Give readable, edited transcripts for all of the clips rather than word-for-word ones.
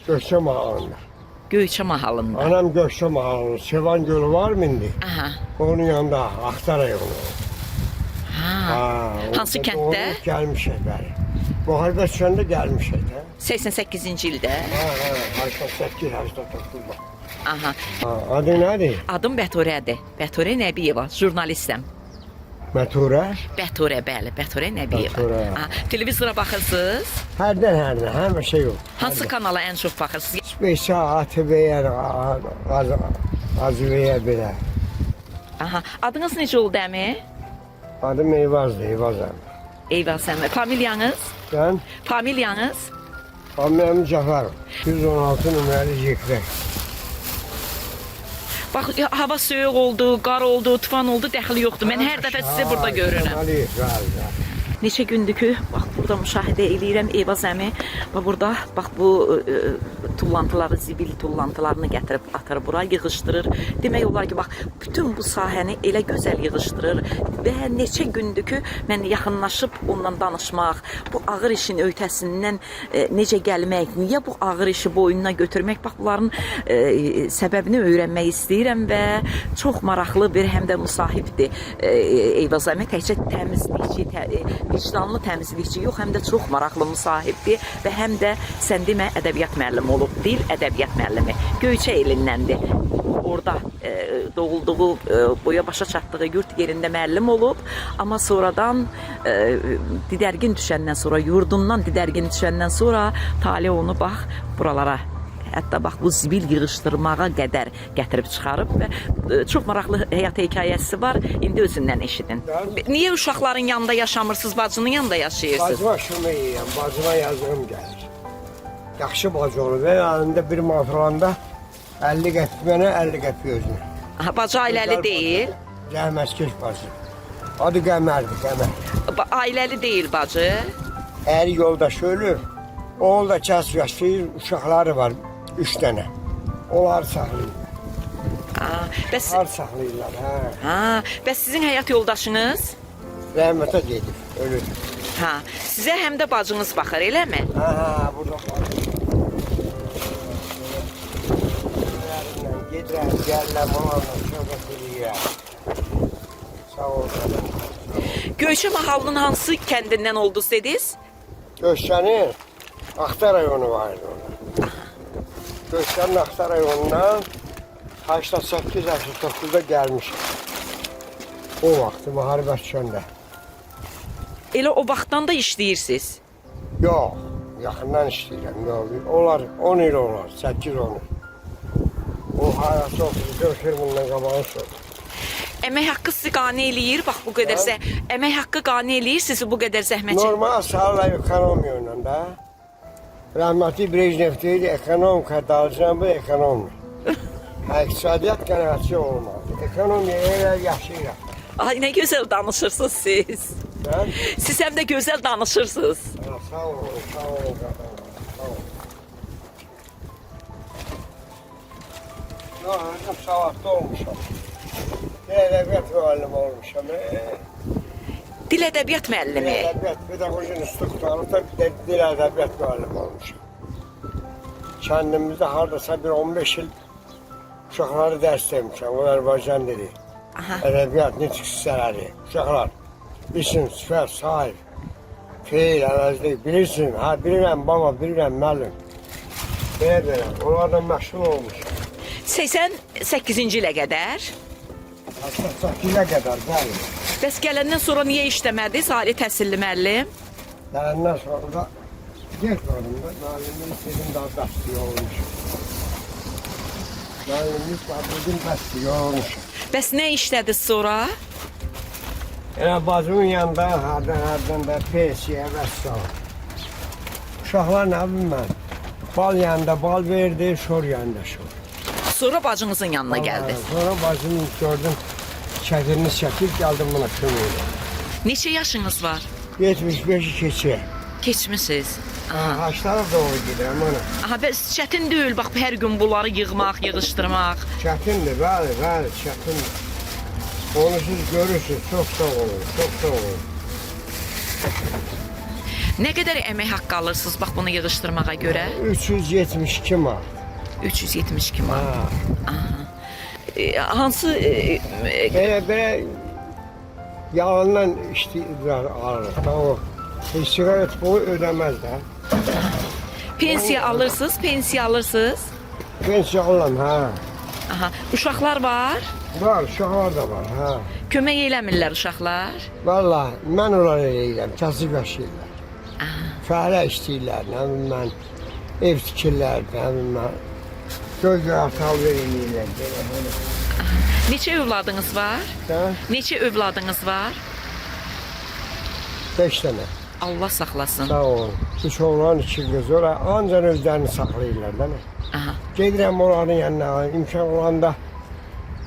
Gökçe Mahalında. Göyçə mahalında. Anam Gökçe Mahalında. Sevan Gölü var mı indi? Aha. Onun yanında Aktar yolu. Ha. Hansı orada kənddə? doğulub gəlmişik bəli. Müharibə düşəndə gəlmişik də. 88-ci ildə. Ha, 88, 89. Aha. Adı nədir? Adım Bəturədir. Bəturə Nəbiyeva, jurnalistəm. Məturə. Bəturə, bəli, Bəturə Nəbiyeva. Bəturə. Ha, televizora baxırsınız? Hərdən, həmə şey yox. Hansı kanala ən çox baxırsınız? Spesiya ATV-yə, AZV-yə belə. Aha. Adınız necə oldu əmi? Adım Eyvazdır, Eyvazam. Eyvaz əmi. Familiyanız? Sən? Familiyanız? Mənim Cəfərov. 116 nömrəli Yekrək. Bax, hava soyuq oldu, qar oldu, tufan oldu, dəxli yoxdur. Mən hər dəfə sizi burada görürəm. Neçə gündür ki, bax burada müşahidə eləyirəm Eyvaz əmi. Bax burada, bax bu tullantıları, zibil tullantılarını gətirib atır bura, yığışdırır. Demək olar ki, bax bütün bu sahəni elə gözəl yığışdırır və neçə gündür ki, mən yaxınlaşıb ondan danışmaq, bu ağır işin öhdəsindən necə gəlmək, niyə bu ağır işi boynuna götürmək, bax bunların səbəbini öyrənmək istəyirəm və çox maraqlı bir həm də müsahibdir Eyvaz əmi. Təkcə təmizlikçi, vicdanlı təmizlikçi yox, həm də çox maraqlı müsahibdir və həm də sən demə ədəbiyyat müəllimi olub, dil ədəbiyyat müəllimi. Göyçə elindəndir. Orada doğulduğu, boya başa çatdığı yurt yerində müəllim olub, amma sonradan didərgin düşəndən sonra, yurdundan didərgin düşəndən sonra tale onu bax buralara, hətta bax bu zibil yığışdırmağa qədər gətirib çıxarıb və çox maraqlı həyat hekayəsi var. İndi özündən eşidin. Niyə uşaqların yanında yaşamırsınız, bacının yanında yaşayırsınız? Bacıma şunu yiyəm, bacıma yazığım gəlir. Yaxşı bacı olur və yanında bir matranda 50 qəpik mənə, 50 qəpik özünə. Aha, bacı ailəli deyil. Rəhmətkeş bacı. Adı Qəmərdir, Qəmər. Ailəli deyil bacı. Əri yoldaşı ölür. Oğul da kəs yaşayır, uşaqları var 3 dənə. Onları saxlayırlar. Bəs, Onları saxlayırlar, hə. bəs sizin həyat yoldaşınız? Rəhmətə gedir, ölür. Ha, sizə həm də bacınız baxır, eləmi? Hə, burada var. Gedirəm, gəlirəm, onlarla söhbət edirəm. Sağ olun. Göyçə mahalının hansı kəndindən oldunuz dediniz? Göçənin Axtar rayonu var idi ona. Göçənin Axtar rayonundan 88-89-da gəlmişəm. O vaxtı müharibə düşəndə. Elə o vaxtdan da işləyirsiniz. Yox, yaxından işləyirəm. Yox, onlar 10 il olar, 8-10 il. O hayatı 34 il bundan qabağı sordu. Əmək haqqı sizi qane eləyir, bax bu qədər əmək haqqı qane eləyir sizi bu qədər zəhmət çəkir. Normal sağla ekonomiya ilə də. Rəhmətli Brejnev deyir, ekonomika dalacaq, bu ekonomiya. İqtisadiyyat qənaətçi olmaz. Ekonomiya elə yaşayıraq. Ay, nə gözəl danışırsınız siz. Sən? Siz həm də gözəl danışırsınız. Sağ olun, sağ olun. Sağ olun. Yox, özüm savadlı olmuşam. Dil ədəbiyyat müəllimi olmuşam. Dil ədəbiyyat müəllimi. Dil ədəbiyyat pedaqoji institutu alıp da dil ədəbiyyat müəllimi olmuşam. Kəndimizdə hardasa bir 15 il uşaqları dərs demişəm. O Azərbaycan dili. Ədəbiyyat, nitq hissələri. Uşaqlar, isim, sifət, sahib, feil, əvəzlik, bilirsin. Ha, bilirəm baba, bilirəm müəllim. Belə, onlardan məşğul olmuşam. 88-ci ilə qədər. 88-ə qədər, bəli. Bəs gələndən sonra niyə işləmədiniz, ali təhsilli müəllim? Gələndən sonra da getmədim də, müəllimin dedim daha bəstəyə olmuşum. Müəllimlik var, dedim bəstəyə olmuşum. Bəs nə işlədiniz sonra? Elə bacımın yanında hərdən də pensiyə və s. Uşaqlar nə bilim mən, bal yanında bal verdi, şor yanında şor. Sonra bacınızın yanına gəldi. Sonra bacımın gördüm, çəkirini çəkib, gəldim buna kömək edim. Neçə yaşınız var? 75-i keçir. Keçmisiniz. Haçlara doğru gedirəm ana. Aha, bəs çətin deyil, bax, hər gün bunları yığmaq, yığışdırmaq. Çətindir, bəli, çətindir. Onu siz görürsünüz, çox sağ olun, çox sağ olun. Nə qədər əmək haqqı alırsınız bax bunu yığışdırmağa görə? 372 manat. 372 manat. Ha. Hansı Belə yalandan işləyirlər alırıq da o. Sigaret boyu ödəməz də. pensiya alırsınız, pensiya alırsınız? Pensiya alıram, hə. Aha, uşaqlar var? Var, uşaqlar da var, hə. Kömək eləmirlər uşaqlar? Valla, mən onları eləyirəm, kasıb yaşayırlar. Fəhlə işləyirlər, nə bilim mən, ev tikirlər, nə bilim mən, göz qartal verirlər, belə. Neçə övladınız var? Hə? Neçə övladınız var? 5 dənə. Allah saxlasın. Sağ olun. 3 oğlan, 2 qız, ora ancaq özlərini saxlayırlar, da nə? Aha. Gedirəm onların yanına, imkan olanda,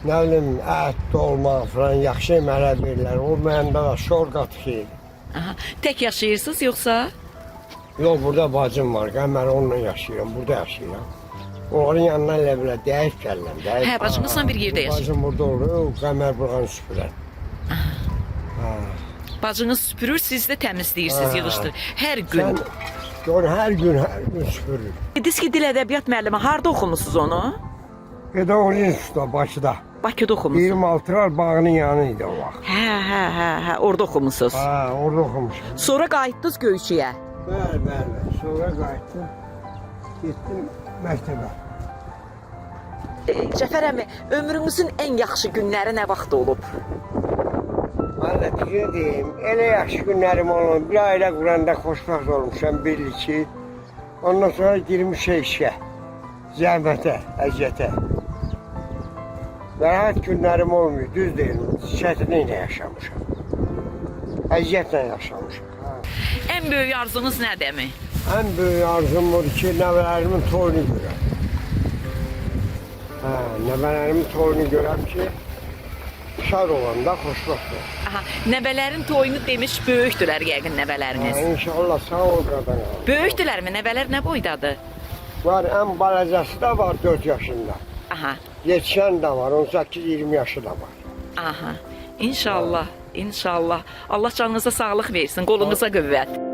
nə bilim, ət, dolma falan yaxşı yeməklər verirlər. Olmayanda da şor qatıq Aha. Tək yaşayırsınız yoxsa? Yox, burada bacım var, mən onunla yaşayıram, burada yaşayıram. Onların yanına elə belə dəyib gəlirəm, dəyib. Hə, bacınızla bir yerdə yaşayır. Bacım burada olur, qəmər burğanı süpürər. Bacınız süpürür, siz də təmizləyirsiniz, Hə. yığışdır. Hər gün. Sən gör, hər gün süpürür. Dediniz ki, dil ədəbiyyat müəllimi harda oxumusunuz onu? Pedagog institutda, Bakıda. Bakıda oxumusunuz. 26 bağının yanı idi o vaxt. Hə, orada oxumusunuz. Ha, orada oxumuşum. Sonra qayıtdınız Göyçəyə. Bəli. Sonra qayıtdım, getdim məktəbə. Cəfər əmi, ömrünüzün ən yaxşı günləri nə vaxt olub? Mən də düzünü deyim, elə yaxşı günlərim olub, bir ailə quranda xoşbəxt olmuşam, bildik ki, ondan sonra girmişəm işə, zəhmətə, əziyyətə. Rahat günlərim olmuyor, düz deyim, çətinliklə yaşamışam. Əziyyətlə yaşamışam. Ən böyük arzunuz nədəmi? Ən böyük arzum odur ki, nəvələrimin toyunu görəm. Nəvələrimin toyunu görəm ki, şad olanda xoşbəxt olur. Aha, nəvələrin toyunu demiş böyükdülər yəqin nəvələriniz. İnşallah sağ ol qadan. Böyükdülərmi? Nəvələr nə boydadır? Var, ən balacası da var 4 yaşında. Aha, Yetişən də var, 18-20 yaşı da var. aha. İnşallah, inşallah. Allah canınıza sağlıq versin, qolunuza qüvvət.